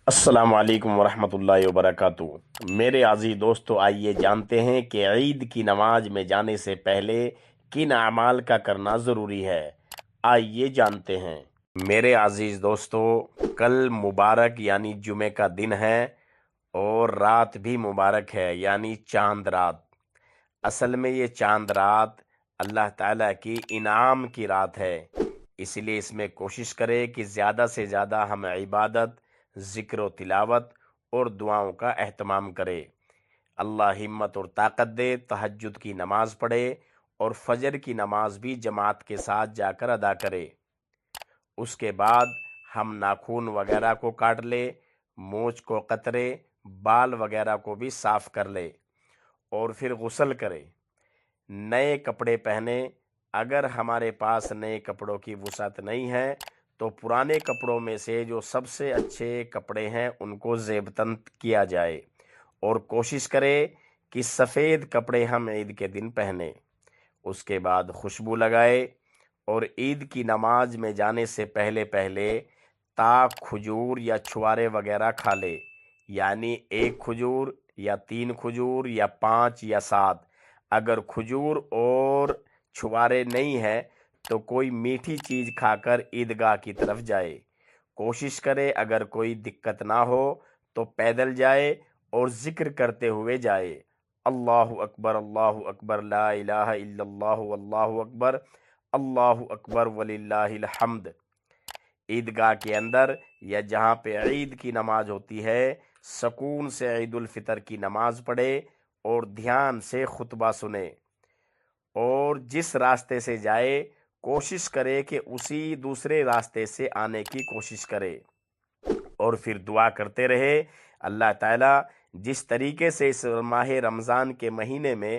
السلام علیکم ورحمۃ اللہ وبرکاتہ۔ میرے عزیز دوستو، آئیے جانتے ہیں کہ عید کی نماز میں جانے سے پہلے کن اعمال کا کرنا ضروری ہے۔ آئیے جانتے ہیں۔ میرے عزیز دوستو، کل مبارک یعنی جمعہ کا دن ہے اور رات بھی مبارک ہے یعنی چاند رات۔ اصل میں یہ چاند رات اللہ تعالیٰ کی انعام کی رات ہے، اس لیے اس میں کوشش کرے کہ زیادہ سے زیادہ ہم عبادت، ذکر و تلاوت اور دعاؤں کا اہتمام کرے۔ اللہ ہمت اور طاقت دے، تہجد کی نماز پڑھے اور فجر کی نماز بھی جماعت کے ساتھ جا کر ادا کرے۔ اس کے بعد ہم ناخن وغیرہ کو کاٹ لے، مونچھ کو قطرے، بال وغیرہ کو بھی صاف کر لے اور پھر غسل کرے، نئے کپڑے پہنے۔ اگر ہمارے پاس نئے کپڑوں کی وسعت نہیں ہے تو پرانے کپڑوں میں سے جو سب سے اچھے کپڑے ہیں ان کو زیب تن کیا جائے، اور کوشش کرے کہ سفید کپڑے ہم عید کے دن پہنے۔ اس کے بعد خوشبو لگائے اور عید کی نماز میں جانے سے پہلے تاک، کھجور یا چھوارے وغیرہ کھا لے، یعنی 1 کھجور یا 3 کھجور یا 5 یا 7۔ اگر کھجور اور چھوارے نہیں ہے تو کوئی میٹھی چیز کھا کر عیدگاہ کی طرف جائے۔ کوشش کرے اگر کوئی دقت نہ ہو تو پیدل جائے اور ذکر کرتے ہوئے جائے، اللہ اکبر لا الہ الا اللہ واللہ اکبر وللہ الحمد۔ عیدگاہ کے اندر یا جہاں پہ عید کی نماز ہوتی ہے، سکون سے عید الفطر کی نماز پڑھے اور دھیان سے خطبہ سنے، اور جس راستے سے جائے کوشش کرے کہ اسی دوسرے راستے سے آنے کی کوشش کرے، اور پھر دعا کرتے رہے۔ اللہ تعالیٰ جس طریقے سے اس ماہ رمضان کے مہینے میں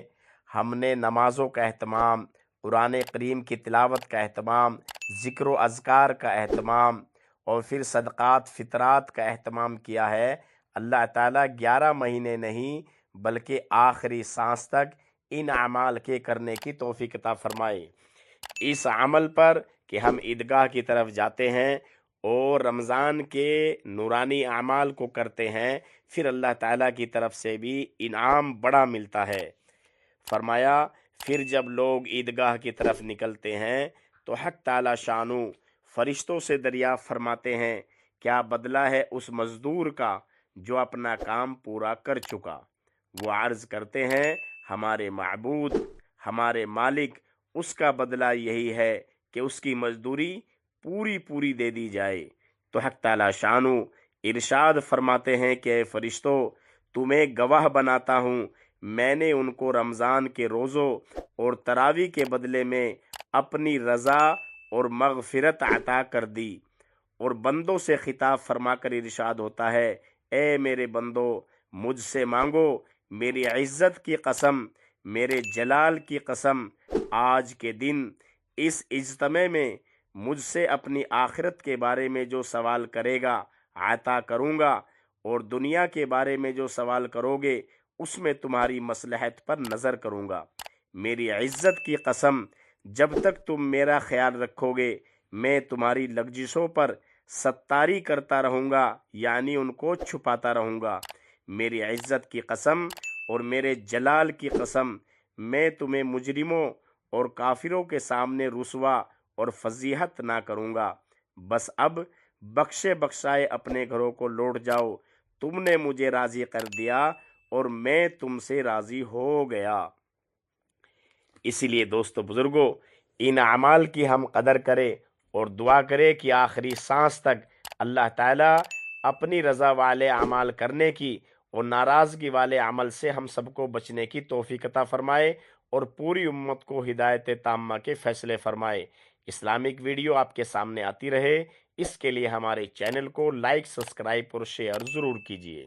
ہم نے نمازوں کا اہتمام، قرآن کریم کی تلاوت کا اہتمام، ذکر و اذکار کا اہتمام اور پھر صدقات فطرات کا اہتمام کیا ہے، اللہ تعالیٰ 11 مہینے نہیں بلکہ آخری سانس تک ان اعمال کے کرنے کی توفیق عطا فرمائے۔ اس عمل پر کہ ہم عیدگاہ کی طرف جاتے ہیں اور رمضان کے نورانی اعمال کو کرتے ہیں، پھر اللہ تعالیٰ کی طرف سے بھی انعام بڑا ملتا ہے۔ فرمایا پھر جب لوگ عیدگاہ کی طرف نکلتے ہیں تو حق تعالیٰ شانو فرشتوں سے دریافت فرماتے ہیں، کیا بدلہ ہے اس مزدور کا جو اپنا کام پورا کر چکا؟ وہ عرض کرتے ہیں، ہمارے معبود، ہمارے مالک، اس کا بدلہ یہی ہے کہ اس کی مزدوری پوری دے دی جائے۔ تو حق تعالیٰ شانو ارشاد فرماتے ہیں کہ اے فرشتوں، تمہیں گواہ بناتا ہوں، میں نے ان کو رمضان کے روزوں اور تراویح کے بدلے میں اپنی رضا اور مغفرت عطا کر دی۔ اور بندوں سے خطاب فرما کر ارشاد ہوتا ہے، اے میرے بندو، مجھ سے مانگو، میری عزت کی قسم، میرے جلال کی قسم، آج کے دن اس اجتماع میں مجھ سے اپنی آخرت کے بارے میں جو سوال کرے گا عطا کروں گا، اور دنیا کے بارے میں جو سوال کرو گے اس میں تمہاری مصلحت پر نظر کروں گا۔ میری عزت کی قسم، جب تک تم میرا خیال رکھو گے میں تمہاری لغزشوں پر ستاری کرتا رہوں گا، یعنی ان کو چھپاتا رہوں گا۔ میری عزت کی قسم اور میرے جلال کی قسم، میں تمہیں مجرموں اور کافروں کے سامنے رسوا اور فضیحت نہ کروں گا۔ بس اب بخشے بخشائے اپنے گھروں کو لوٹ جاؤ، تم نے مجھے راضی کر دیا اور میں تم سے راضی ہو گیا۔ اسی لیے دوستو بزرگوں، ان اعمال کی ہم قدر کریں اور دعا کریں کہ آخری سانس تک اللہ تعالیٰ اپنی رضا والے اعمال کرنے کی اور ناراضگی والے عمل سے ہم سب کو بچنے کی توفیق عطا فرمائے اور پوری امت کو ہدایت تامہ کے فیصلے فرمائے۔ اسلامک ویڈیو آپ کے سامنے آتی رہے، اس کے لیے ہمارے چینل کو لائک، سبسکرائب اور شیئر ضرور کیجیے۔